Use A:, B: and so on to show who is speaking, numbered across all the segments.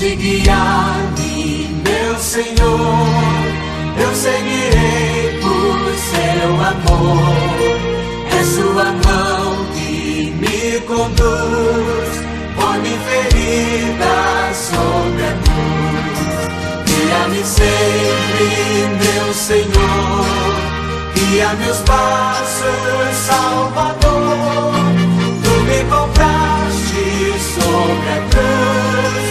A: de guiar-me, meu Senhor. Eu seguirei por seu amor. É sua mão que me conduz, põe-me ferida sobre a cruz. Guia-me sempre, meu Senhor, guia meus passos, Salvador. Tu me compraste sobre a cruz,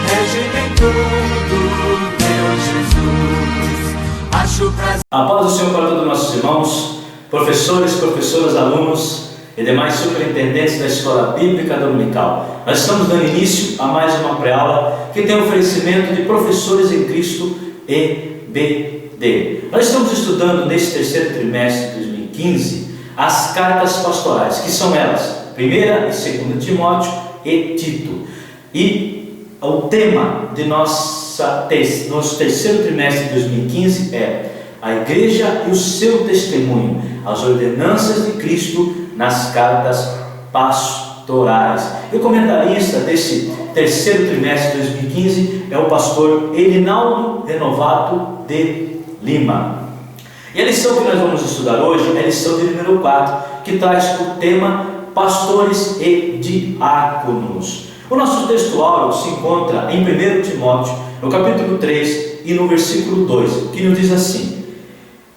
A: rege-me em tudo, meu Jesus. Acho prazer.
B: A paz do Senhor para todos os nossos irmãos, professores, professoras, alunos e demais superintendentes da Escola Bíblica Dominical. Nós estamos dando início a mais uma pré-aula que tem oferecimento de Professores em Cristo EBD. Nós estamos estudando neste terceiro trimestre de 2015 as cartas pastorais, que são elas, 1ª e 2ª Timóteo e Tito. E o tema de nosso terceiro trimestre de 2015 é a Igreja e o seu testemunho, as ordenanças de Cristo nas cartas pastorais. E o comentarista desse terceiro trimestre de 2015 é o pastor Erinaldo Renovato de Lima. E a lição que nós vamos estudar hoje é a lição de número 4, que traz o tema Pastores e Diáconos. O nosso texto áureo se encontra em 1 Timóteo, no capítulo 3 e no versículo 2, que nos diz assim: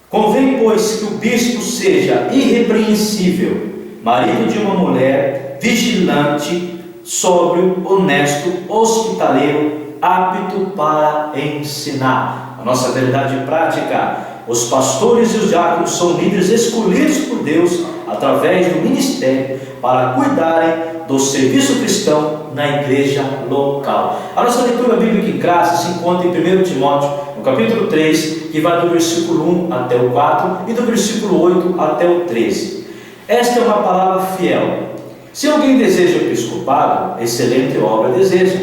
B: convém, pois, que o bispo seja irrepreensível, marido de uma mulher, vigilante, sóbrio, honesto, hospitaleiro, apto para ensinar. A nossa verdade prática: os pastores e os diáconos são líderes escolhidos por Deus através do ministério para cuidarem do serviço cristão na igreja local. A nossa leitura bíblica em classe se encontra em 1 Timóteo, no capítulo 3, que vai do versículo 1 até o 4 e do versículo 8 até o 13. Esta é uma palavra fiel. Se alguém deseja o episcopado, excelente obra deseja.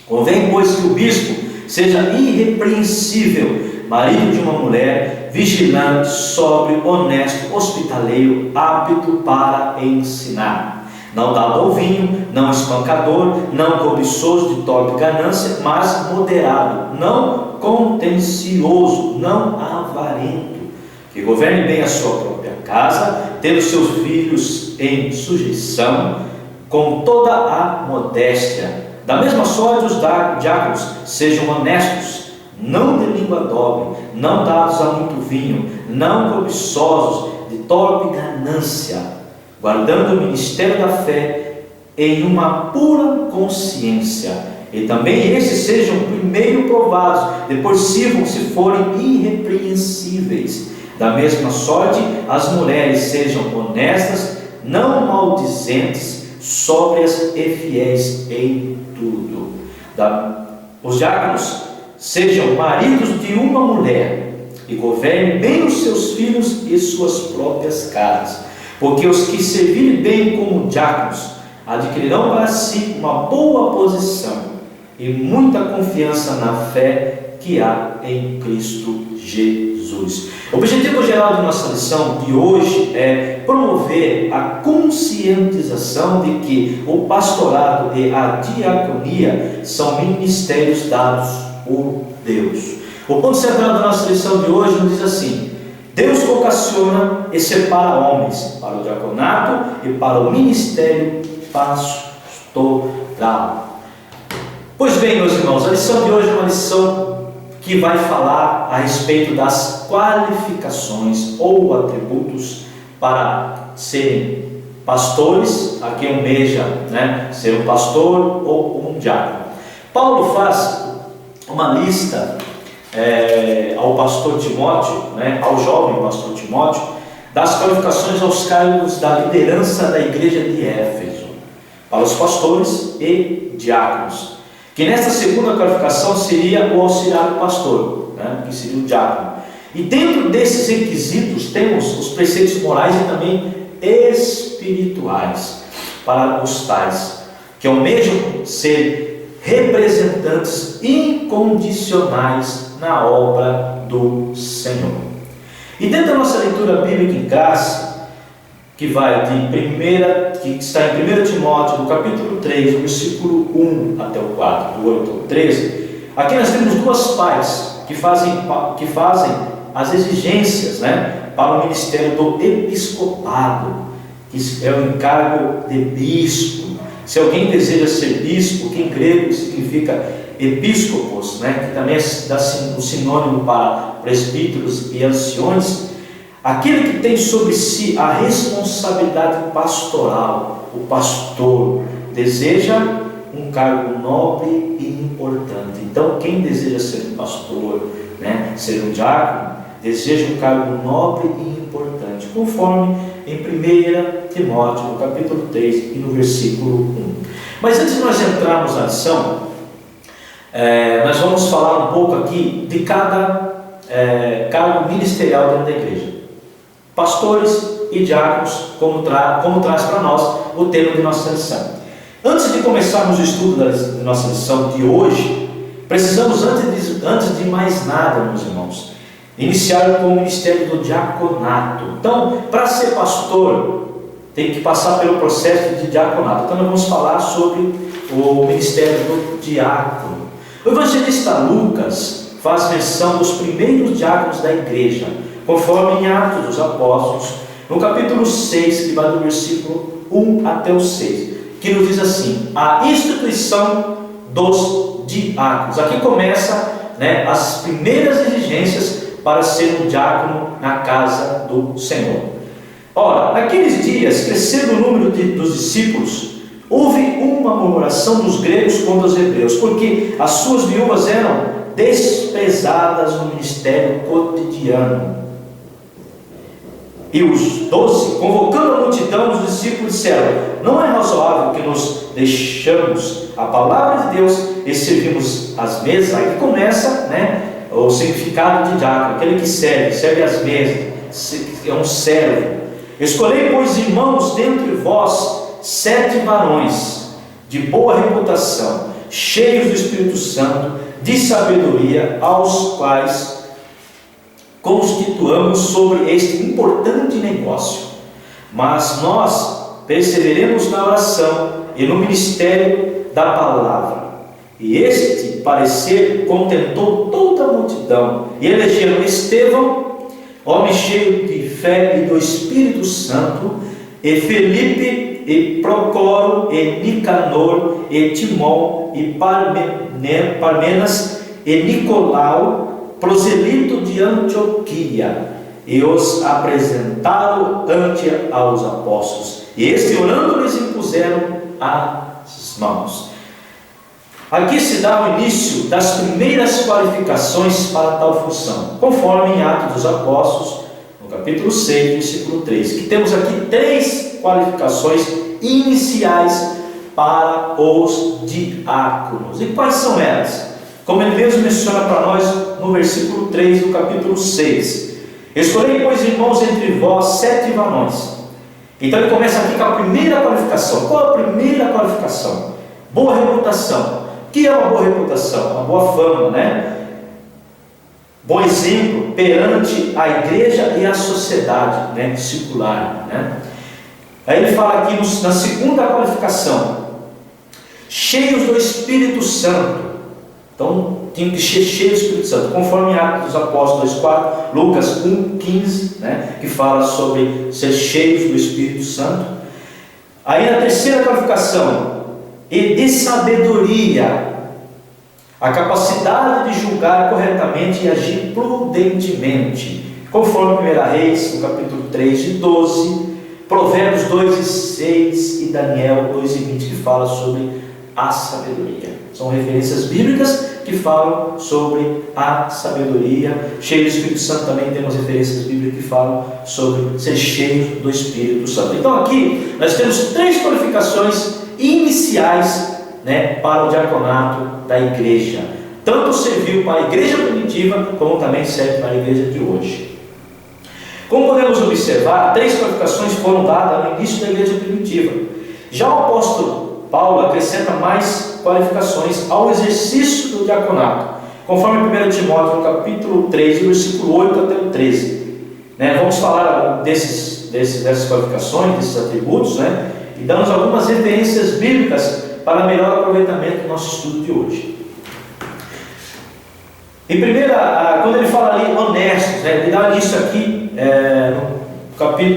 B: Convém, pois, que o bispo seja irrepreensível, marido de uma mulher, vigilante, sóbrio, honesto, hospitaleiro, apto para ensinar. Não dado ao vinho, não espancador, não cobiçoso de torpe ganância, mas moderado, não contencioso, não avarento, que governe bem a sua própria casa, tendo seus filhos em sujeição, com toda a modéstia. Da mesma sorte, os diáconos sejam honestos, não de língua dobre, não dados a muito vinho, não cobiçosos de torpe ganância, guardando o ministério da fé em uma pura consciência. E também esses sejam primeiro provados, depois sirvam se forem irrepreensíveis. Da mesma sorte, as mulheres sejam honestas, não maldizentes, sóbrias e fiéis em tudo. Os diáconos sejam maridos de uma mulher e governem bem os seus filhos e suas próprias casas, porque os que servirem bem como diáconos adquirirão para si uma boa posição e muita confiança na fé que há em Cristo Jesus. O objetivo geral de nossa lição de hoje é promover a conscientização de que o pastorado e a diaconia são ministérios dados por Deus. O ponto central da nossa lição de hoje nos diz assim: Deus vocaciona e separa homens para o diaconato e para o ministério pastoral. Pois bem, meus irmãos, a lição de hoje é uma lição que vai falar a respeito das qualificações ou atributos para serem pastores, a quem almeja ser um pastor ou um diácono. Paulo faz uma lista ao pastor Timóteo, ao jovem pastor Timóteo, das qualificações aos cargos da liderança da igreja de Éfeso, para os pastores e diáconos, que nesta segunda qualificação seria o auxiliar do pastor, que seria o diácono. E dentro desses requisitos temos os preceitos morais e também espirituais para os tais que almejam ser representantes incondicionais na obra do Senhor. E dentro da nossa leitura bíblica em classe, que vai que está em 1 Timóteo, do capítulo 3, do versículo 1 até o 4, do 8 ao 13, aqui nós temos duas partes que fazem as exigências, né, para o ministério do episcopado, que é o encargo de bispo. Se alguém deseja ser bispo, que em grego significa episcopos, né, que também dá o sinônimo para presbíteros e anciões, aquele que tem sobre si a responsabilidade pastoral, o pastor, deseja um cargo nobre e importante. Então, quem deseja ser um pastor, né, ser um diácono, deseja um cargo nobre e importante, conforme em 1 Timóteo, no capítulo 3 e no versículo 1. Mas antes de nós entrarmos na lição, nós vamos falar um pouco aqui de cada cargo ministerial dentro da igreja. Pastores e diáconos, como traz para nós o tema de nossa lição. Antes de começarmos o estudo da nossa lição de hoje, precisamos, antes de mais nada, meus irmãos, iniciar com o ministério do diaconato. Então, para ser pastor, tem que passar pelo processo de diaconato. Então, nós vamos falar sobre o ministério do diácono. O evangelista Lucas faz menção dos primeiros diáconos da igreja, conforme em Atos dos Apóstolos, no capítulo 6, que vai do versículo 1 até o 6, que nos diz assim: a instituição dos diáconos. Aqui começa, né, as primeiras exigências para ser um diácono na casa do Senhor. Ora, naqueles dias, crescendo o número dos discípulos, houve uma murmuração dos gregos contra os hebreus, porque as suas viúvas eram desprezadas no ministério cotidiano. E os 12, convocando a multidão, os discípulos disseram: não é razoável que nos deixamos a palavra de Deus e servimos as mesas. Aí começa, né, o significado de diácono, aquele que serve as mesas, é um servo. Escolhei, pois, irmãos, dentre vós 7 varões de boa reputação, cheios do Espírito Santo, de sabedoria, aos quais constituamos sobre este importante negócio. Mas nós perseveremos na oração e no ministério da palavra. E este parecer contentou toda a multidão, e elegeram Estevão, homem cheio de fé e do Espírito Santo, e Felipe, e Procoro, e Nicanor, e Timon, e Parmenas, e Nicolau, proselito de Antioquia, e os apresentaram ante aos apóstolos, e este, orando, lhes impuseram as mãos. Aqui se dá o início das primeiras qualificações para tal função, conforme em Atos dos Apóstolos, no capítulo 6, versículo 3, que temos aqui 3 qualificações iniciais para os diáconos. E quais são elas? Como ele mesmo menciona para nós no versículo 3 do capítulo 6. Escolhei, pois, irmãos, entre vós 7 varões. Então ele começa aqui com a primeira qualificação. Qual a primeira qualificação? Boa reputação. O que é uma boa reputação? Uma boa fama, né? Bom exemplo perante a igreja e a sociedade, né, circular, né? Aí ele fala aqui na segunda qualificação: cheios do Espírito Santo. Então, tinha que ser cheio do Espírito Santo, conforme Atos dos Apóstolos 2:4, Lucas 1:15, né, que fala sobre ser cheios do Espírito Santo. Aí na terceira qualificação: e de sabedoria, a capacidade de julgar corretamente e agir prudentemente, conforme 1 Reis, no capítulo 3 e 12, Provérbios 2:6 e Daniel 2:20, que fala sobre a sabedoria. São referências bíblicas que falam sobre a sabedoria. Cheio do Espírito Santo, também temos referências bíblicas que falam sobre ser cheio do Espírito Santo. Então aqui nós temos 3 qualificações iniciais, né, para o diaconato da igreja. Tanto serviu para a igreja primitiva, como também serve para a igreja de hoje. Como podemos observar, 3 qualificações foram dadas no início da igreja primitiva. Já o apóstolo Paulo acrescenta mais qualificações ao exercício do diaconato, conforme 1 Timóteo, no capítulo 3, versículo 8 até o 13. Vamos falar desses dessas qualificações, desses atributos, né? E damos algumas referências bíblicas para melhor aproveitamento do nosso estudo de hoje. Em primeira, quando ele fala ali honestos, né? Ele dá isso aqui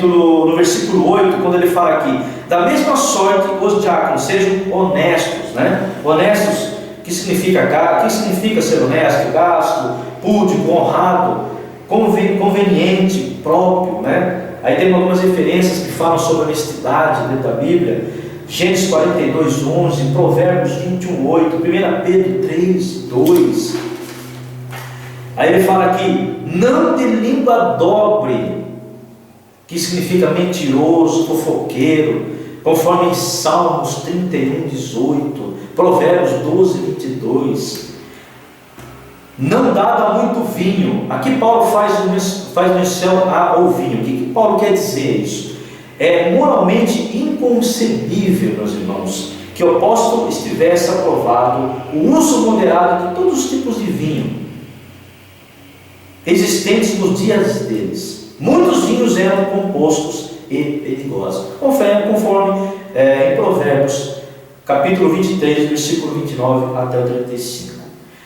B: no versículo 8, quando ele fala aqui: da mesma sorte os diáconos sejam honestos, né? Honestos, que significa ser honesto, gasto, púdico, honrado, conveniente, próprio, né? Aí tem algumas referências que falam sobre honestidade dentro da Bíblia. Gênesis 42, 11, Provérbios 21, 8, 1 Pedro 3, 2. Aí ele fala aqui: não de língua dobre, que significa mentiroso, fofoqueiro, conforme em Salmos 31, 18, Provérbios 12, 22. Não dado a muito vinho. Aqui Paulo faz menção ao vinho. O que Paulo quer dizer isso? É moralmente inconcebível, meus irmãos, que o apóstolo estivesse aprovado o uso moderado de todos os tipos de vinho existentes nos dias deles. Muitos vinhos eram compostos e perigosos, conforme em Provérbios capítulo 23, versículo 29 até o 35.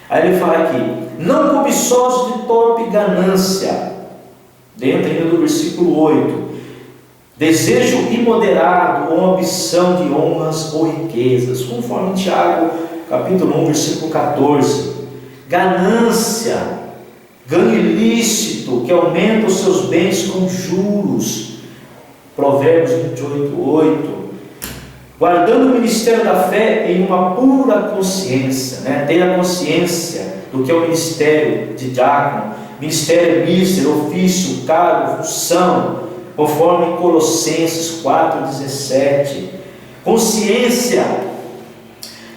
B: Aí ele fala aqui: não cobiçosos de torpe ganância, dentro ainda do versículo 8, desejo imoderado ou ambição de honras ou riquezas, conforme em Tiago capítulo 1, versículo 14. Ganância, ganho ilícito, que aumenta os seus bens com juros, Provérbios 28, 8. Guardando o ministério da fé em uma pura consciência, né? Ter a consciência do que é o ministério de diácono, ministério mísero, ofício, cargo, função, conforme em Colossenses 4,17. Consciência,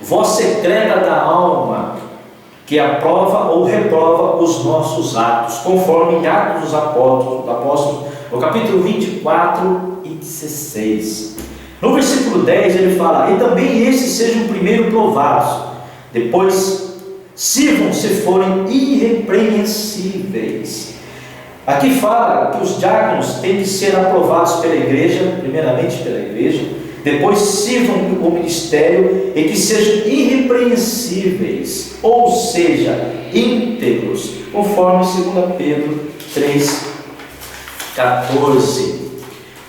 B: voz secreta da alma, que aprova ou reprova os nossos atos, conforme em Atos dos Apóstolos, no capítulo 24 e 16. No versículo 10 ele fala: e também esses sejam primeiro provados, depois sirvam se forem irrepreensíveis. Aqui fala que os diáconos têm que ser aprovados pela igreja, primeiramente pela igreja, depois sirvam o ministério e que sejam irrepreensíveis, ou seja, íntegros, conforme 2 Pedro 3, 14.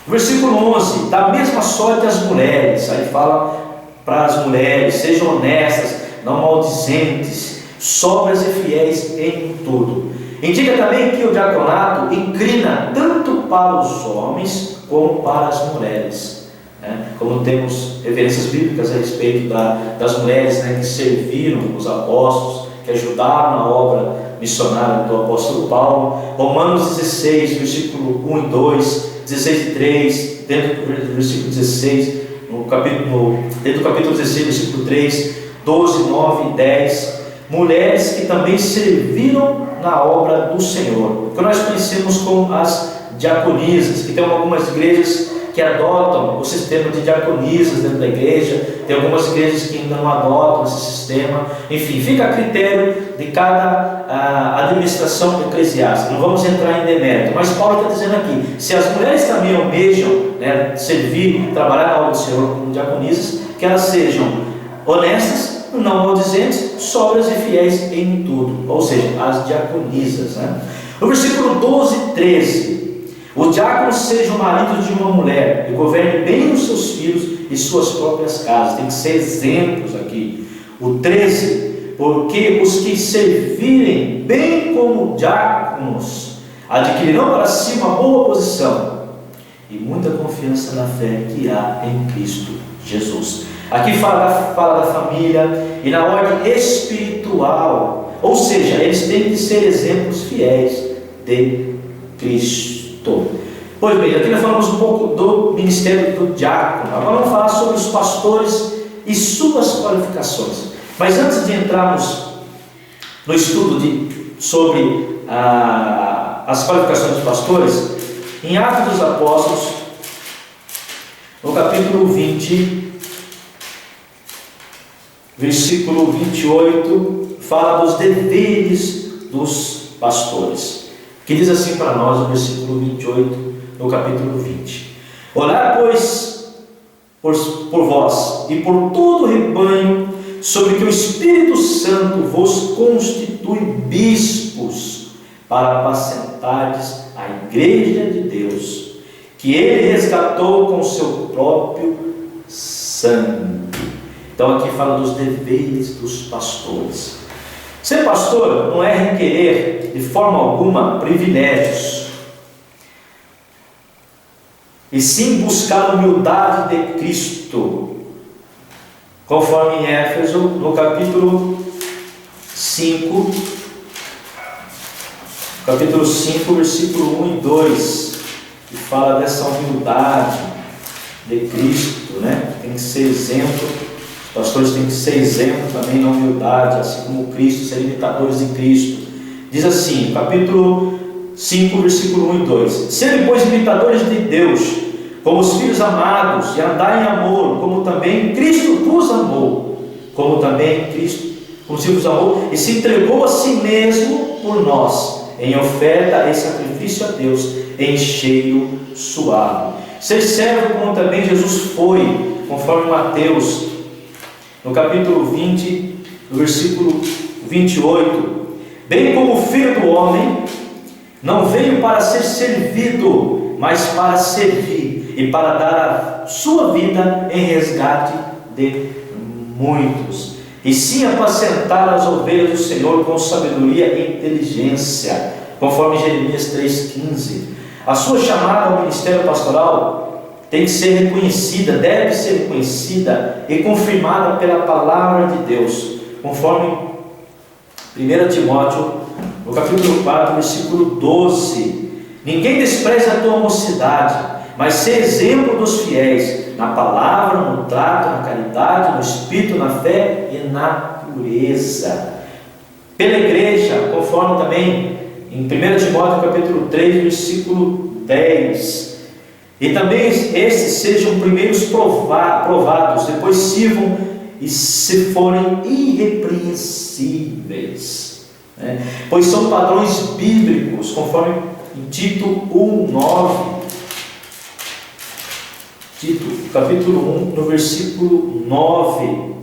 B: Versículo 11: da mesma sorte as mulheres. Aí fala para as mulheres: sejam honestas, não maldizentes, sóbrias e fiéis em tudo. Indica também que o diaconato inclina tanto para os homens como para as mulheres, né? Como temos referências bíblicas a respeito das mulheres, né, que serviram os apóstolos, que ajudaram na obra missionária do apóstolo Paulo. Romanos 16, versículo 1 e 2, 16 e 3, dentro do versículo 16, dentro do capítulo 16, versículo 3, 12, 9 e 10. Mulheres que também serviram na obra do Senhor, que nós conhecemos como as diaconisas, que tem algumas igrejas que adotam o sistema de diaconisas dentro da igreja, tem algumas igrejas que ainda não adotam esse sistema. Enfim, fica a critério de cada administração eclesiástica, não vamos entrar em demérito, mas Paulo está dizendo aqui: se as mulheres também almejam, né, servir, trabalhar na obra do Senhor como diaconisas, que elas sejam honestas, não maldizentes, sóbrias e fiéis em tudo, ou seja, as diaconisas, né? No versículo 12 e 13: os diáconos sejam maridos de uma mulher e governem bem os seus filhos e suas próprias casas. Tem que ser exemplos aqui. O 13: porque os que servirem bem como diáconos adquirirão para si uma boa posição e muita confiança na fé que há em Cristo Jesus. Aqui fala da família e na ordem espiritual, ou seja, eles têm que ser exemplos fiéis de Cristo. Pois bem, aqui nós falamos um pouco do ministério do diácono. Agora vamos falar sobre os pastores e suas qualificações. Mas antes de entrarmos no estudo sobre as qualificações dos pastores, em Atos dos Apóstolos, no capítulo 20, versículo 28, fala dos deveres dos pastores, que diz assim para nós no versículo 28, no capítulo 20: Olhai, pois, por vós e por todo o rebanho, sobre que o Espírito Santo vos constitui bispos, para apacentardes a igreja de Deus, que Ele resgatou com o seu próprio sangue. Então aqui fala dos deveres dos pastores. Ser pastor não é requerer de forma alguma privilégios, e sim buscar a humildade de Cristo, conforme em Éfeso, no capítulo 5, versículo 1 e 2, que fala dessa humildade de Cristo, né? Tem que ser exemplo, os pastores têm que ser exemplo também na humildade, assim como Cristo, ser imitadores de Cristo. Diz assim, capítulo 5, versículo 1 e 2: Sede, pois, imitadores de Deus, como os filhos amados, e andai em amor, como também Cristo vos amou, como se vos amou, e se entregou a si mesmo por nós, em oferta e sacrifício a Deus, em cheiro suave. Ser servo como também Jesus foi, conforme Mateus, no capítulo 20, no versículo 28: Bem como o Filho do Homem não veio para ser servido, mas para servir, e para dar a sua vida em resgate de muitos, e sim apacentar as ovelhas do Senhor com sabedoria e inteligência, conforme Jeremias 3,15. A sua chamada ao ministério pastoral tem que ser reconhecida, deve ser reconhecida e confirmada pela palavra de Deus, conforme 1 Timóteo, no capítulo 4, versículo 12: Ninguém despreze a tua mocidade, mas sê exemplo dos fiéis, na palavra, no trato, na caridade, no espírito, na fé e na pureza. Pela igreja, conforme também em 1 Timóteo capítulo 3, versículo 10: E também estes sejam primeiros provados, depois sirvam e se forem irrepreensíveis, né? Pois são padrões bíblicos, conforme em Tito 1,9. Tito, capítulo 1, no versículo 9,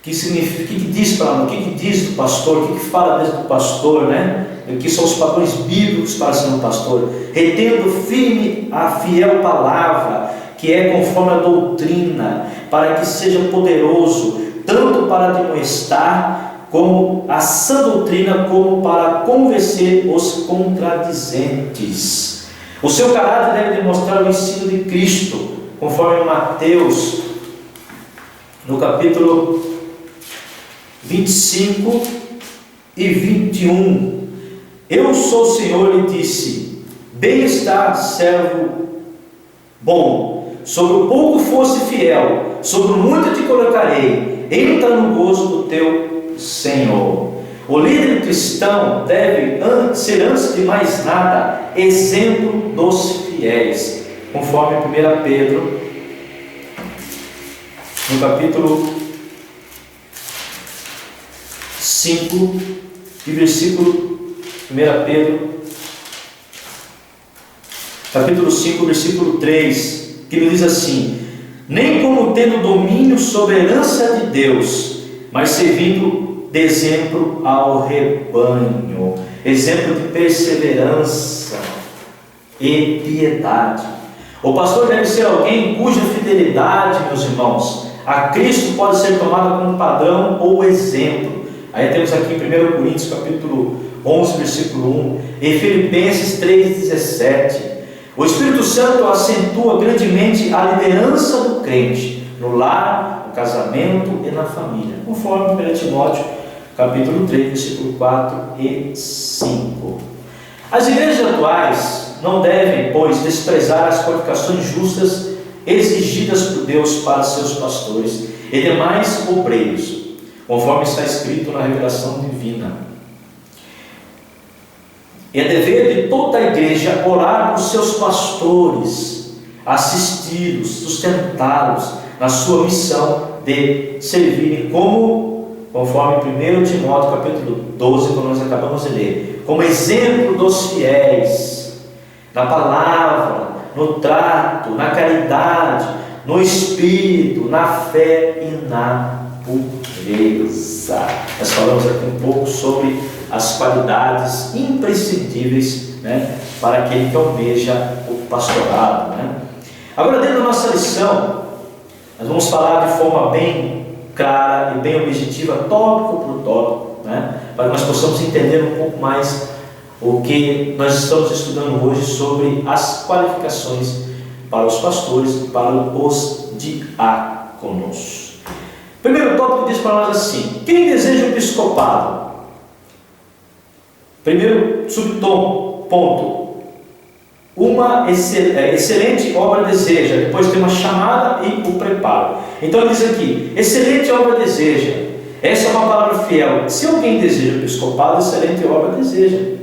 B: que significa, o que diz para nós, o que diz do pastor, o que fala desde do pastor, né? Que são os padrões bíblicos para ser um pastor: retendo firme a fiel palavra, que é conforme a doutrina, para que seja poderoso, tanto para admoestar, como a sã doutrina, como para convencer os contradizentes. O seu caráter deve demonstrar o ensino de Cristo, conforme Mateus, no capítulo 25 e 21. Eu sou o Senhor, lhe disse: bem está, servo bom, sobre o pouco foste fiel, sobre o muito te colocarei, entra no gozo do teu Senhor. O líder cristão deve ser, antes de mais nada, exemplo dos fiéis, conforme 1 Pedro, no capítulo 5 e versículo 1 Pedro, capítulo 5, versículo 3, que nos diz assim: nem como tendo domínio sobre a herança de Deus, mas servindo de exemplo ao rebanho, exemplo de perseverança e piedade. O pastor deve ser alguém cuja fidelidade, meus irmãos, a Cristo pode ser tomada como padrão ou exemplo. Aí temos aqui em 1 Coríntios capítulo 11, versículo 1, em Filipenses 3,17. O Espírito Santo acentua grandemente a liderança do crente no lar, no casamento e na família, conforme 1 Timóteo capítulo 3, versículo 4 e 5. As igrejas atuais não devem, pois, desprezar as qualificações justas exigidas por Deus para seus pastores e demais obreiros, conforme está escrito na revelação divina. É dever de toda a igreja orar por seus pastores, assisti-los, sustentá-los na sua missão de servirem como conforme 1 Timóteo capítulo 12, como nós acabamos de ler, como exemplo dos fiéis, na palavra, no trato, na caridade, no espírito, na fé e na pureza. Nós falamos aqui um pouco sobre as qualidades imprescindíveis, né, para aquele que almeja o pastorado, né? Agora, dentro da nossa lição, nós vamos falar de forma bem clara e bem objetiva, tópico por tópico, né, para que nós possamos entender um pouco mais o que nós estamos estudando hoje sobre as qualificações para os pastores e para os diáconos. Primeiro tópico diz para nós assim: quem deseja o episcopado? Primeiro ponto: uma excelente obra deseja. Depois tem uma chamada e o preparo. Então ele diz aqui: excelente obra deseja. Essa é uma palavra fiel. Se alguém deseja o episcopado, excelente obra deseja.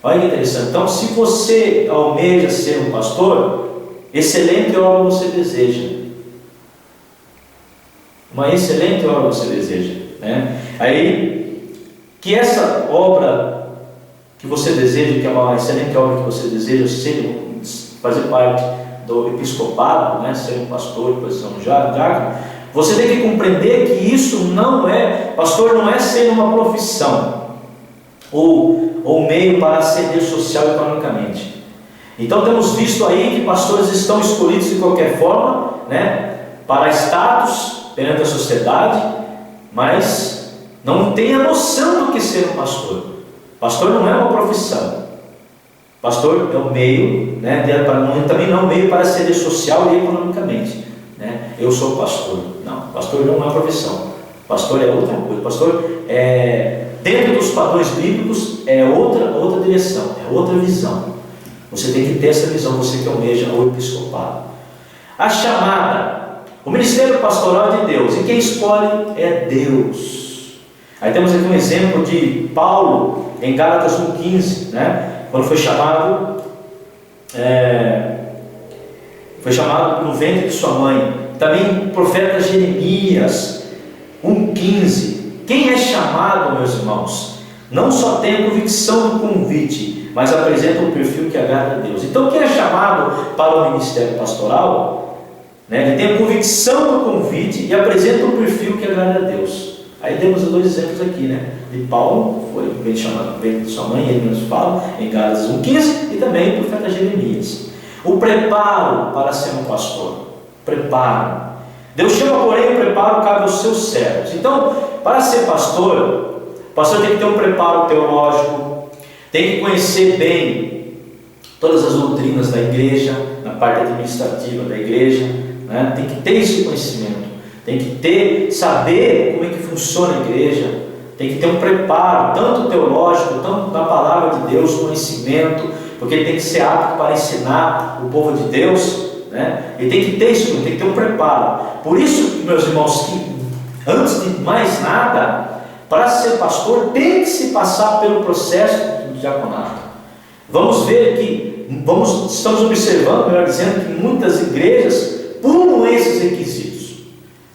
B: Olha que interessante. Então, se você almeja ser um pastor, excelente obra você deseja. Uma excelente obra você deseja, né? Aí, que essa obra que você deseja, que é uma excelente obra que você deseja, fazer parte do episcopado, né? Ser um pastor, depois ser um diácono, você tem que compreender que isso não é, pastor não é ser uma profissão, ou meio para ascender social e economicamente. Então temos visto aí que pastores estão escolhidos de qualquer forma, né, para status perante a sociedade, mas não tem a noção do que ser um pastor. Pastor não é uma profissão. Pastor é um meio, né, também não é um meio para ascender social e economicamente, né? Eu sou pastor. Não, pastor não é uma profissão. Pastor é outra coisa. Pastor é, dentro dos padrões bíblicos, é outra direção, é outra visão. Você tem que ter essa visão, você que almeja o episcopado. A chamada, o ministério pastoral é de Deus, e quem escolhe é Deus. Aí temos aqui um exemplo de Paulo em Gálatas 1,15, né? Quando foi chamado no ventre de sua mãe. Também o profeta Jeremias 1,15. Quem é chamado, meus irmãos, não só tem a convicção do convite, mas apresenta um perfil que agrada a Deus. Então, quem é chamado para o ministério pastoral, né, ele tem a convicção do convite e apresenta um perfil que agrada a Deus. Aí temos os dois exemplos aqui, né? De Paulo, foi bem chamado bem de sua mãe, ele nos fala em Gálatas 1,15, e também o profeta Jeremias. O preparo para ser um pastor. Preparo. Deus chama, porém, o preparo cabe aos seus servos. Então, para ser pastor, o pastor tem que ter um preparo teológico, tem que conhecer bem todas as doutrinas da igreja, na parte administrativa da igreja, né? Tem que ter esse conhecimento, tem que saber como é que funciona a igreja, tem que ter um preparo, tanto teológico, tanto da palavra de Deus, conhecimento, porque ele tem que ser apto para ensinar o povo de Deus, né? Ele tem que ter isso, tem que ter um preparo. Por isso, meus irmãos, que antes de mais nada, para ser pastor, tem que se passar pelo processo do diaconato. Vamos ver que, estamos observando, melhor dizendo, que muitas igrejas pulam esses requisitos,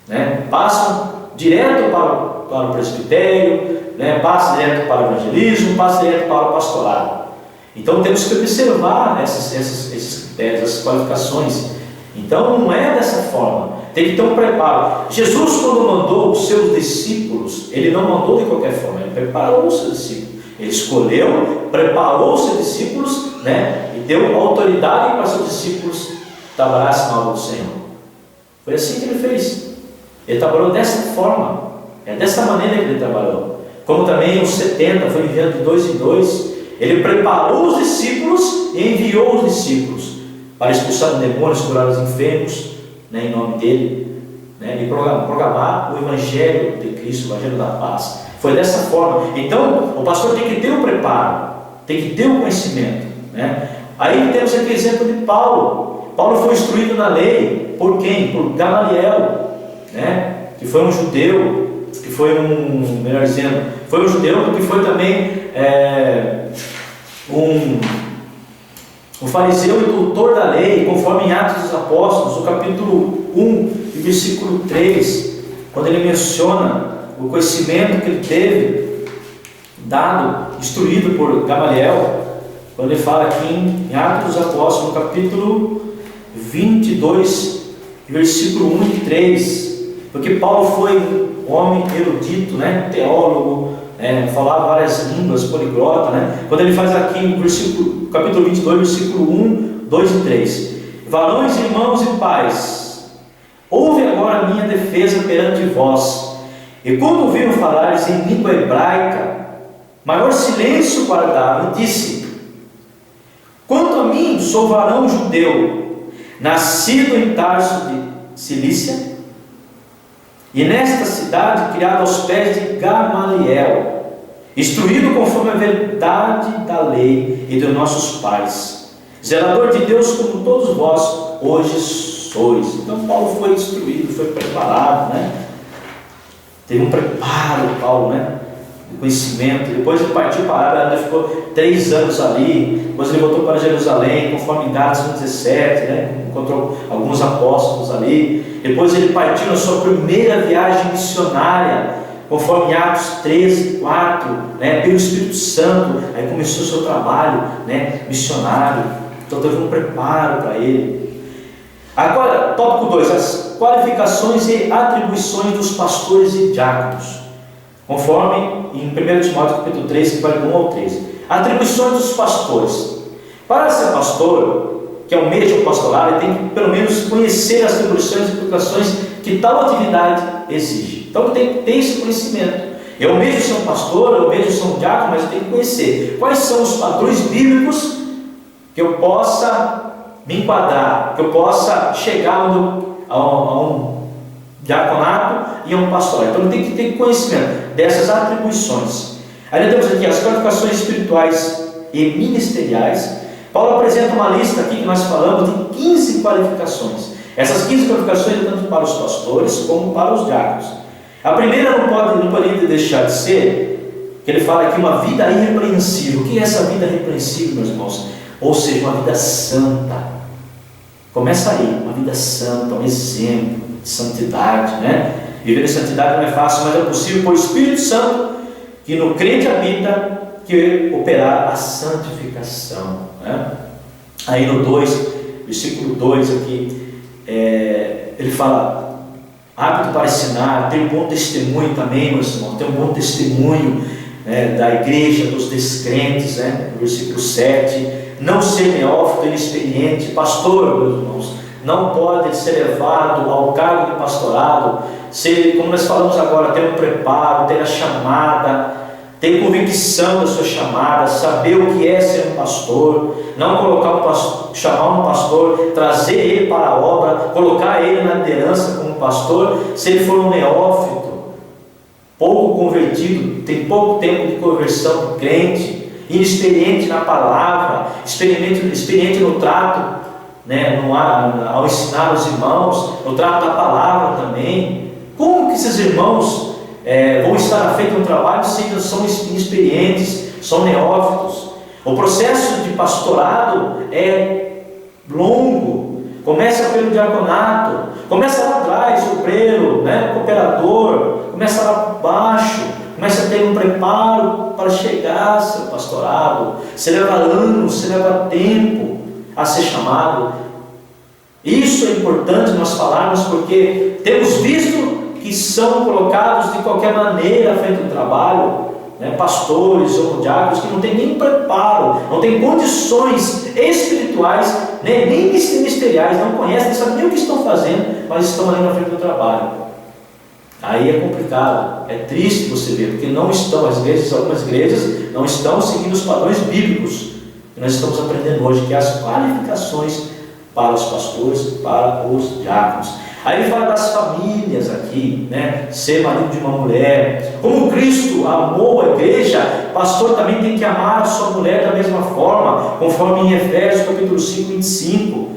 B: né? Passam direto para o presbitério, né? Passam direto para o evangelismo, passam direto para o pastorado. Então temos que observar esses critérios, essas qualificações. Então não é dessa forma, tem que ter um preparo. Jesus, quando mandou os seus discípulos, ele não mandou de qualquer forma, ele preparou os seus discípulos. Ele escolheu, preparou os seus discípulos, né? E deu autoridade para os seus discípulos trabalhassem na obra do Senhor. Foi assim que ele fez. Ele trabalhou dessa forma, é dessa maneira que ele trabalhou. Como também os 70 foi enviando de 2 em 2, ele preparou os discípulos e enviou os discípulos para expulsar demônios, curar os enfermos, né, em nome dele, né, e proclamar o Evangelho de Cristo, o Evangelho da paz. Foi dessa forma. Então, o pastor tem que ter o preparo, tem que ter o conhecimento, né? Aí temos aqui o exemplo de Paulo. Paulo foi instruído na lei por quem? Por Gamaliel, né, que foi um judeu, que foi melhor dizendo, foi um judeu que foi também um fariseu e doutor da lei, conforme em Atos dos Apóstolos, no capítulo 1, versículo 3, quando ele menciona o conhecimento que ele teve, dado, instruído por Gamaliel, quando ele fala aqui em Atos dos Apóstolos, no capítulo 22, versículo 1 e 3, porque Paulo foi um homem erudito, teólogo, falava várias línguas, poliglota, quando ele faz aqui no capítulo 22, versículo 1, 2 e 3: varões, irmãos e pais, ouve agora a minha defesa perante vós. E quando ouviram falar em língua hebraica, maior silêncio guardaram, e disse: quanto a mim, sou varão judeu, nascido em Tarso de Cilícia, e nesta cidade criado aos pés de Gamaliel, instruído conforme a verdade da lei e dos nossos pais, zelador de Deus como todos vós hoje sois. Então Paulo foi instruído, foi preparado, teve um preparo, Paulo, de conhecimento. Depois ele partiu para a Arábia, ficou 3 anos ali. Depois ele voltou para Jerusalém, conforme em Atos 17, encontrou alguns apóstolos ali. Depois ele partiu na sua primeira viagem missionária, conforme Atos 13, 4, pelo Espírito Santo. Aí começou o seu trabalho, missionário. Então teve um preparo para ele. Agora, tópico 2, as qualificações e atribuições dos pastores e diáconos, conforme em 1 Timóteo capítulo 3, que vai do 1 ao 13. Atribuições dos pastores. Para ser pastor, que almeja o pastorado, ele tem que pelo menos conhecer as atribuições e implicações que tal atividade exige. Então ele tem que ter esse conhecimento. Eu almejo ser um pastor, eu almejo ser um diácono, mas eu tenho que conhecer quais são os padrões bíblicos que eu possa me enquadrar, que eu possa chegar a um diaconato e a um pastor. Então tem que ter conhecimento dessas atribuições. Aí temos aqui as qualificações espirituais e ministeriais. Paulo apresenta uma lista aqui que nós falamos de 15 qualificações. Essas 15 qualificações tanto para os pastores como para os diáconos. A primeira não poderia deixar de ser, que ele fala aqui, uma vida irrepreensível. O que é essa vida irrepreensível, meus irmãos? Ou seja, uma vida santa. Começa aí, uma vida santa, um exemplo de santidade, Viver em santidade não é fácil, mas é possível por Espírito Santo, que no crente habita, que operar a santificação, Aí no 2, versículo 2 aqui, ele fala: hábito para ensinar, ter um bom testemunho também, meus irmãos, ter um bom testemunho da igreja, dos descrentes, no versículo 7, não ser neófito, inexperiente. Pastor, meus irmãos, não pode ser levado ao cargo de pastorado, como nós falamos agora, ter um preparo, ter a chamada, ter convicção da sua chamada, saber o que é ser um pastor, não chamar um pastor, trazer ele para a obra, colocar ele na liderança como pastor, se ele for um neófito, pouco convertido, tem pouco tempo de conversão do crente, inexperiente na palavra, experiente no trato, ao ensinar os irmãos, no trato da palavra também. Como que esses irmãos vão estar à frente de um trabalho se eles são inexperientes, são neófitos? O processo de pastorado é longo. Começa pelo diaconato, começa lá atrás, obreiro, cooperador, começa lá baixo, começa a ter um preparo para chegar a ser pastorado. Você leva anos, você leva tempo a ser chamado. Isso é importante nós falarmos, porque temos visto que são colocados de qualquer maneira à frente do trabalho, pastores ou diáconos que não têm nem preparo, não têm condições espirituais, nem ministeriais, não conhecem, não sabem nem o que estão fazendo, mas estão ali na frente do trabalho. Aí é complicado, é triste você ver, porque não estão, às vezes, algumas igrejas não estão seguindo os padrões bíblicos que nós estamos aprendendo hoje, que é as qualificações para os pastores, para os diáconos. Aí ele fala das famílias aqui, ser marido de uma mulher. Como Cristo amou a igreja, o pastor também tem que amar a sua mulher da mesma forma, conforme em Efésios capítulo 5, 25.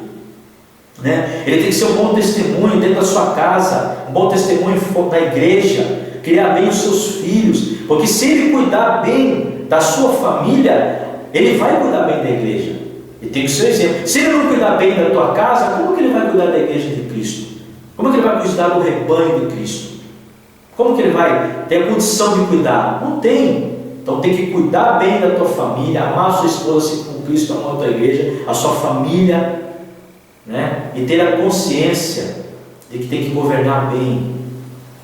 B: Ele tem que ser um bom testemunho dentro da sua casa, um bom testemunho da igreja, criar bem os seus filhos, porque se ele cuidar bem da sua família, ele vai cuidar bem da igreja. Ele tem que ser exemplo. Se ele não cuidar bem da tua casa, como que ele vai cuidar da igreja de Cristo? Como que ele vai cuidar do rebanho de Cristo? Como que ele vai ter a condição de cuidar? Não tem. Então tem que cuidar bem da tua família, amar a sua esposa assim como Cristo amou a tua igreja, a sua família, né? E ter a consciência de que tem que governar bem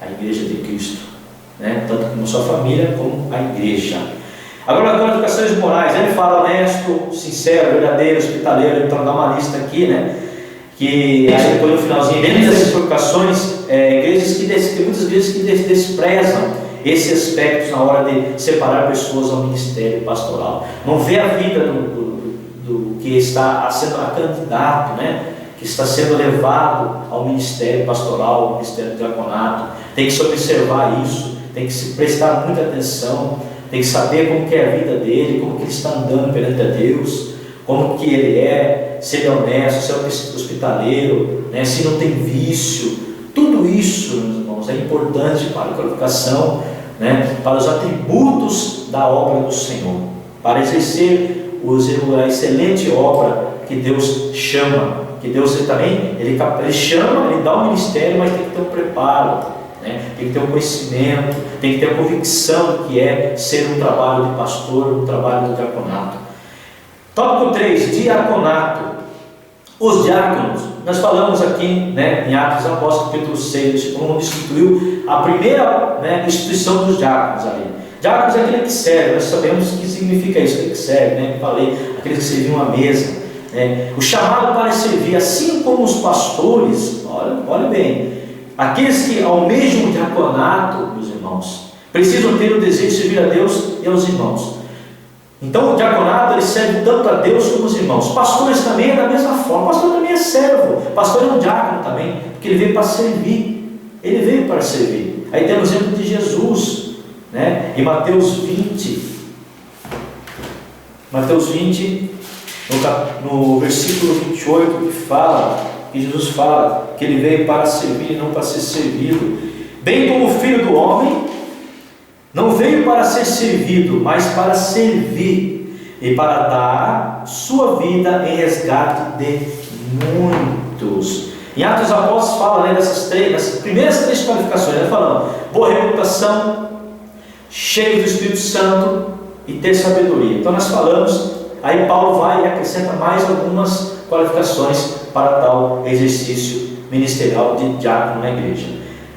B: a igreja de Cristo, né? Tanto como a sua família como a igreja. Agora, as qualificações morais, ele fala honesto, sincero, verdadeiro, hospitaleiro. Então dá uma lista aqui, né? Que aí depois no finalzinho, dentro dessas qualificações, tem muitas igrejas que desprezam esses aspectos na hora de separar pessoas ao ministério pastoral. Não vê a vida do que está sendo a candidato, né? Que está sendo levado ao ministério pastoral, ao ministério diaconato. Tem que se observar isso, tem que se prestar muita atenção, tem que saber como que é a vida dele, como que ele está andando perante a Deus, como que ele é, se ele é honesto, se é hospitaleiro, né? Se não tem vício. Tudo isso, meus irmãos, é importante para a qualificação, né? Para os atributos da obra do Senhor, para exercer a excelente obra que Deus chama, que Deus também, ele chama, ele dá o ministério, mas tem que ter um preparo, né? Tem que ter um conhecimento, tem que ter a convicção que é ser um trabalho de pastor, um trabalho de diaconato. Tópico 3, diaconato. Os diáconos, nós falamos aqui, né, em Atos dos Apóstolos, capítulo 6, versículo 1, onde instituiu a primeira, né, instituição dos diáconos ali. Diáconos é aquele que serve, nós sabemos o que significa isso, aquele que serve, né, que falei, aqueles que serviam à mesa, né, o chamado para servir, assim como os pastores, olha bem, aqueles que almejam o diaconato, meus irmãos, precisam ter o desejo de servir a Deus e aos irmãos. Então o diaconato ele serve tanto a Deus como os irmãos. Pastores também é da mesma forma. Pastor também é servo. Pastor é um diácono também, porque ele veio para servir. Ele veio para servir. Aí temos o exemplo de Jesus, né? Em Mateus 20, no versículo 28, que Jesus fala que ele veio para servir e não para ser servido. Bem como o Filho do Homem não veio para ser servido, mas para servir e para dar sua vida em resgate de muitos. Em Atos dos Apóstolos fala, né, dessas primeiras três qualificações, né, falando boa reputação, cheio do Espírito Santo e ter sabedoria. Então nós falamos, aí Paulo vai e acrescenta mais algumas qualificações para tal exercício ministerial de diácono na igreja.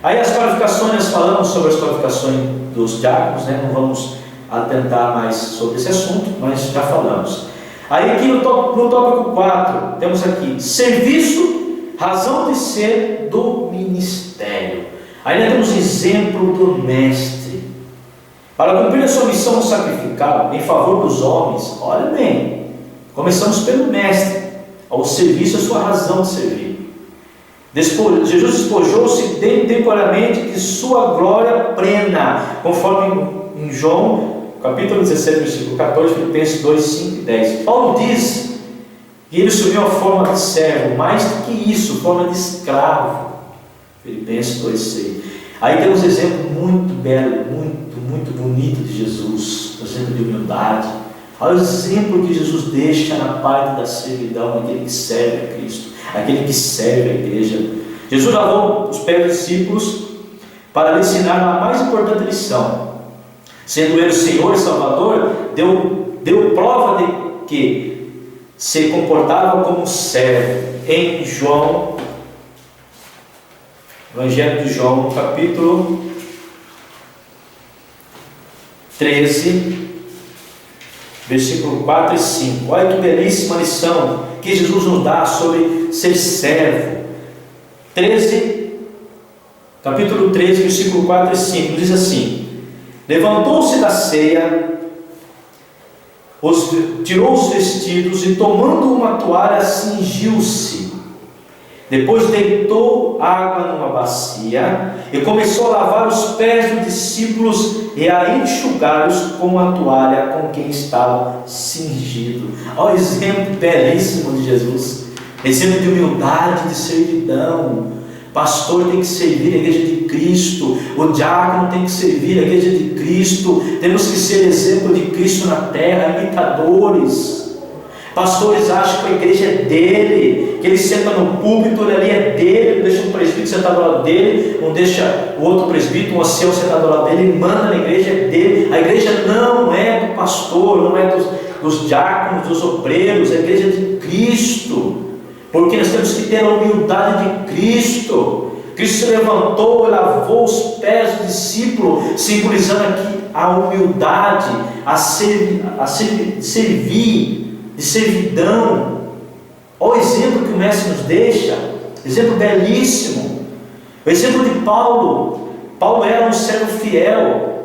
B: Aí as qualificações, nós falamos sobre as qualificações dos diáconos, né? Não vamos atentar mais sobre esse assunto, mas já falamos. Aí aqui no tópico 4, temos aqui, serviço, razão de ser do ministério. Aí nós temos exemplo do mestre. Para cumprir a sua missão sacrificial em favor dos homens, olha bem, começamos pelo mestre, ao serviço, a sua razão de servir. Jesus despojou-se temporariamente de sua glória plena, conforme em João, capítulo 17, versículo 14, Filipenses 2, 5 e 10. Paulo diz que ele assumiu a forma de servo, mais do que isso, forma de escravo. Filipenses 2, 6. Aí temos um exemplo muito belo, muito bonito de Jesus, um exemplo de humildade. Olha o exemplo que Jesus deixa na parte da servidão, aquele que serve a Cristo, aquele que serve a igreja. Jesus lavou os pés dos discípulos para lhe ensinar a mais importante lição. Sendo ele o Senhor e Salvador, deu prova de que se comportava como servo. Em João, Evangelho de João, capítulo 13, versículo 4 e 5. Olha que belíssima lição que Jesus nos dá sobre ser servo. Capítulo 13, versículo 4 e 5, diz assim: levantou-se da ceia, tirou os vestidos e tomando uma toalha cingiu-se. Depois deitou água numa bacia e começou a lavar os pés dos discípulos e a enxugá-los com a toalha com quem estava cingido. Olha o exemplo belíssimo de Jesus, exemplo de humildade, de servidão. Pastor tem que servir a igreja de Cristo, o diácono tem que servir a igreja de Cristo. Temos que ser exemplo de Cristo na terra, imitadores. Pastores acham que a igreja é dele, que ele senta no púlpito, ele ali é dele, não deixa um presbítero sentado ao lado dele, não deixa o outro presbítero, um ancião sentado ao lado dele, ele manda na igreja, é dele. A igreja não é do pastor, não é dos diáconos, dos obreiros, a igreja é de Cristo, porque nós temos que ter a humildade de Cristo. Cristo se levantou e lavou os pés do discípulo, simbolizando aqui a humildade, a servir, de servidão. Olha o exemplo que o Mestre nos deixa, exemplo belíssimo. O exemplo de Paulo. Paulo era um servo fiel.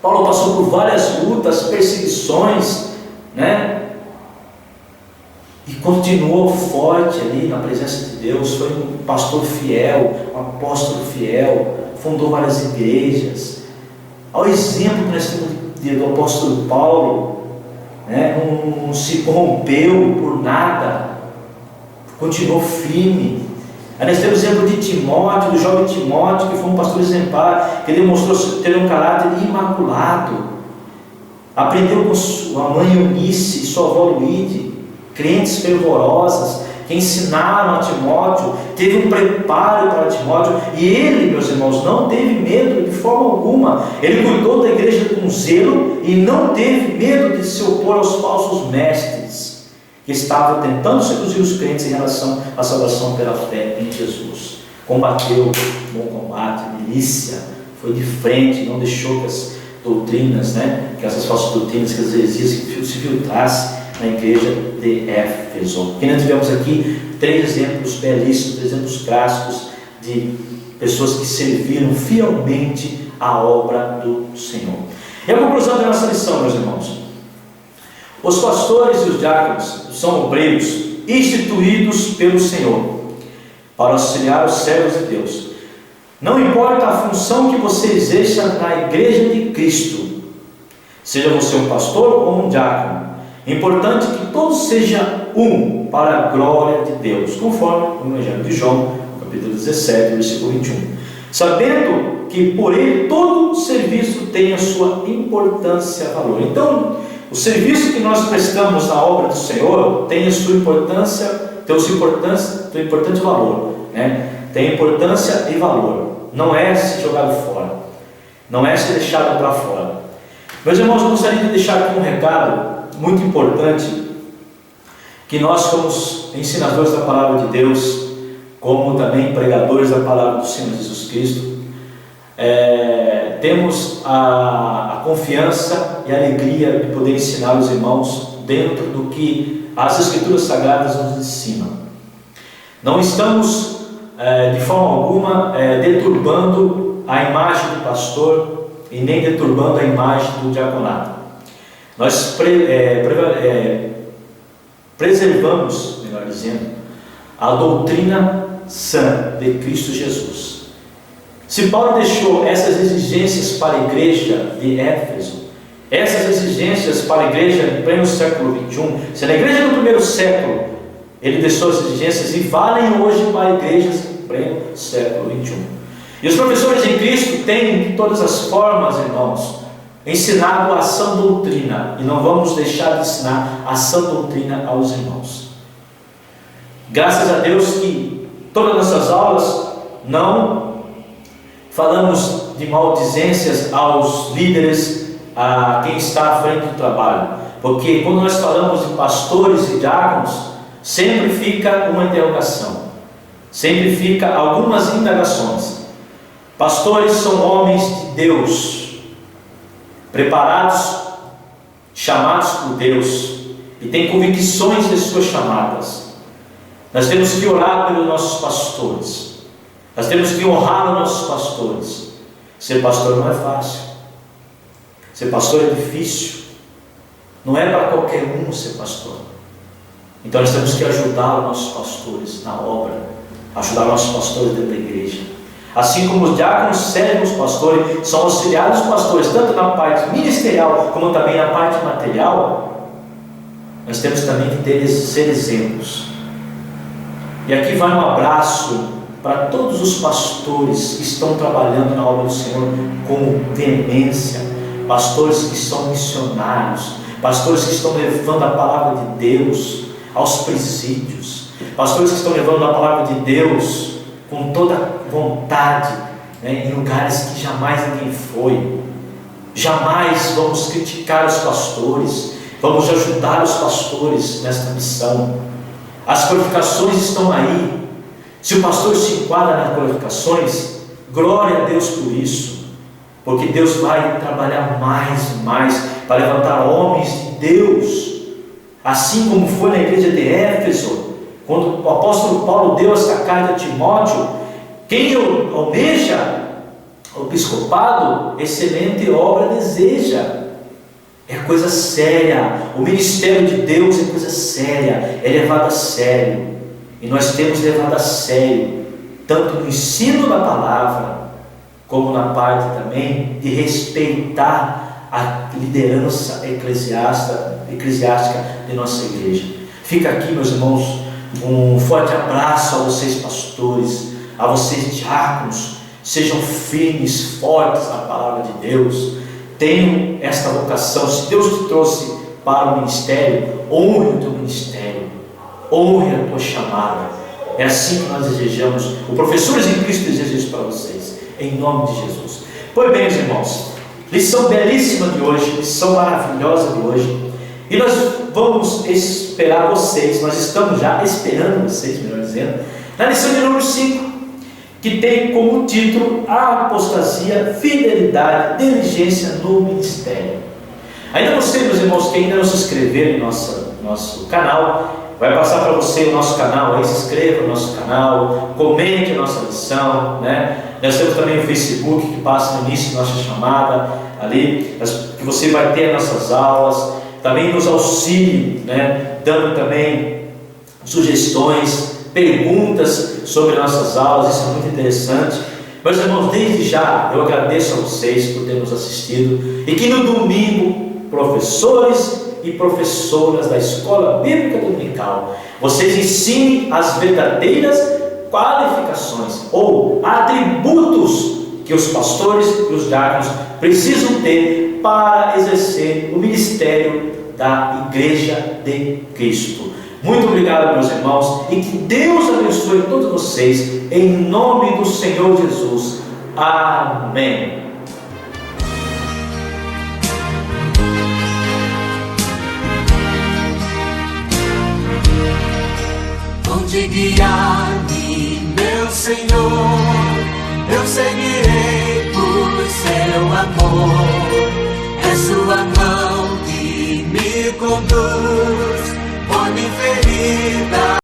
B: Paulo passou por várias lutas, perseguições, né? E continuou forte ali na presença de Deus. Foi um pastor fiel, um apóstolo fiel, fundou várias igrejas. Olha o exemplo que nós temos do apóstolo Paulo, né? Não se corrompeu por nada, continuou firme. Aí nós temos o exemplo de Timóteo, do jovem Timóteo, que foi um pastor exemplar, que demonstrou ter um caráter imaculado. Aprendeu com sua mãe Eunice e sua avó Luíde, crentes fervorosas, que ensinaram a Timóteo, teve um preparo para Timóteo, e ele, meus irmãos, não teve medo de forma alguma. Ele cuidou da igreja com zelo e não teve medo de se opor aos falsos mestres que estavam tentando seduzir os crentes em relação à salvação pela fé em Jesus. Combateu o bom combate, milícia, foi de frente, não deixou que as doutrinas, que essas falsas doutrinas, que as heresias se filtrassem na igreja de Éfeso. E nós tivemos aqui 3 exemplos belíssimos, 3 exemplos clássicos de pessoas que serviram fielmente a obra do Senhor. E a conclusão da nossa lição, meus irmãos: os pastores e os diáconos são obreiros instituídos pelo Senhor para auxiliar os servos de Deus. Não importa a função que você exerça na igreja de Cristo, seja você um pastor ou um diácono, é importante que todos sejam um para a glória de Deus, conforme o Evangelho de João, capítulo 17, versículo 21. Sabendo que por ele todo serviço tem a sua importância e valor. Então, o serviço que nós prestamos na obra do Senhor tem a sua importância, tem o seu importante valor, tem importância e valor. Não é ser jogado fora, não é ser deixado para fora. Meus irmãos, eu gostaria de deixar aqui um recado muito importante, que nós, como ensinadores da palavra de Deus, como também pregadores da palavra do Senhor Jesus Cristo, temos a confiança e a alegria de poder ensinar os irmãos dentro do que as Escrituras Sagradas nos ensinam. Não estamos de forma alguma deturbando a imagem do pastor e nem deturbando a imagem do diaconato. Nós preservamos, melhor dizendo, a doutrina sã de Cristo Jesus. Se Paulo deixou essas exigências para a igreja de Éfeso, essas exigências para a igreja em pleno século XXI, se na igreja do primeiro século ele deixou as exigências, e valem hoje para igrejas em pleno século XXI. E os professores de Cristo têm de todas as formas, irmãos, ensinado a sã doutrina, e não vamos deixar de ensinar a sã doutrina aos irmãos. Graças a Deus que todas as nossas aulas não falamos de maldizências aos líderes, a quem está à frente do trabalho, porque quando nós falamos de pastores e diáconos, sempre fica uma interrogação, sempre fica algumas indagações. Pastores são homens de Deus, preparados, chamados por Deus, e têm convicções de suas chamadas. Nós temos que orar pelos nossos pastores, nós temos que honrar os nossos pastores. Ser pastor não é fácil, ser pastor é difícil, não é para qualquer um ser pastor. Então nós temos que ajudar os nossos pastores na obra, ajudar os nossos pastores dentro da igreja. Assim como os diáconos servem os pastores, são auxiliados os pastores, tanto na parte ministerial, como também na parte material, nós temos também que ser exemplos. E aqui vai um abraço para todos os pastores que estão trabalhando na obra do Senhor com veemência, pastores que são missionários, pastores que estão levando a palavra de Deus aos presídios, pastores que estão levando a palavra de Deus com toda vontade, em lugares que jamais ninguém foi. Jamais vamos criticar os pastores, vamos ajudar os pastores nesta missão. As qualificações estão aí. Se o pastor se enquadra nas qualificações, glória a Deus por isso, porque Deus vai trabalhar mais e mais para levantar homens de Deus, assim como foi na igreja de Éfeso, quando o apóstolo Paulo deu esta carta a Timóteo. Quem almeja o episcopado, excelente obra deseja. É coisa séria. O ministério de Deus é coisa séria, é levado a sério, e nós temos levado a sério, tanto no ensino da palavra, como na parte também de respeitar a liderança eclesiástica de nossa igreja. Fica aqui, meus irmãos, um forte abraço a vocês pastores, a vocês diáconos. Sejam firmes, fortes na palavra de Deus. Tenham esta vocação. Se Deus te trouxe para o ministério, honre o teu ministério, honre a tua chamada. É assim que nós desejamos. O Professores em Cristo deseja isso para vocês, em nome de Jesus. Pois bem, meus irmãos, lição belíssima de hoje, lição maravilhosa de hoje, e nós vamos esperar vocês, nós estamos já esperando vocês, melhor dizendo, na lição de número 5, que tem como título a apostasia, fidelidade, diligência no ministério. Ainda não sei, meus irmãos, que ainda não se inscreveram no nosso canal, vai passar para você o nosso canal, aí se inscreva no nosso canal, comente a nossa lição, né? Nós temos também o Facebook, que passa no início da nossa chamada, ali, que você vai ter as nossas aulas, também nos auxilie, né? Dando também sugestões, perguntas sobre nossas aulas. Isso é muito interessante. Meus irmãos, desde já eu agradeço a vocês por terem nos assistido, e que no domingo, professores e professoras da Escola Bíblica Dominical, vocês ensinem as verdadeiras qualificações ou atributos que os pastores e os diáconos precisam ter para exercer o ministério da Igreja de Cristo. Muito obrigado, meus irmãos, e que Deus abençoe todos vocês, em nome do Senhor Jesus. Amém.
A: Onde guiar-me, meu Senhor, eu seguirei por seu amor. É sua mão que me conduz, por me ferida.